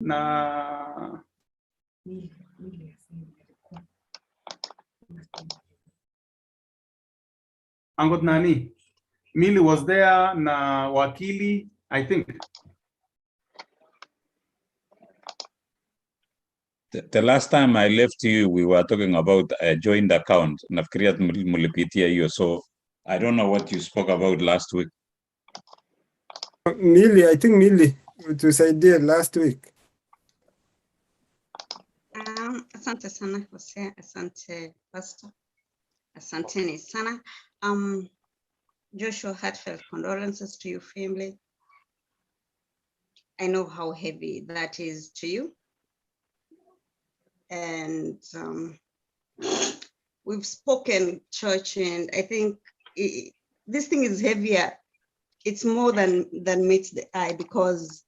na Angot nani? Millie was there na wakili, I think. The last time I left you, we were talking about a joint account. Nafikiria mulipitia hiyo, so I don't know what you spoke about last week. Millie, I think Millie, tusaidia last week. Asante sana Jose, asante Pastor, asanteni sana. Joshua, heartfelt condolences to your family. I know how heavy that is to you. And we've spoken church, and I think this thing is heavier. It's more than meets the eye, because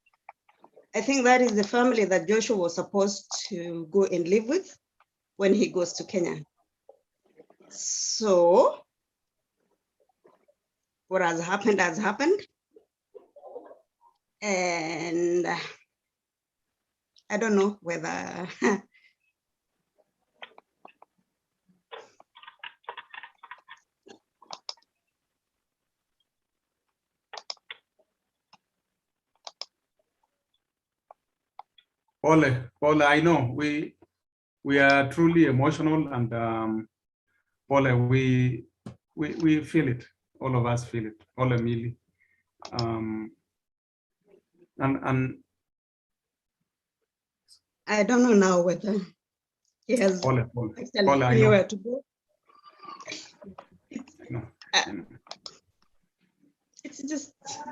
I think that is the family that Joshua was supposed to go and live with when he goes to Kenya. So what has happened has happened. And I don't know whether Paula, I know we are truly emotional, and Paula, we feel it. All of us feel it. Paula, Millie, and I don't know now whether he has Paula, anywhere to go. I know. It's just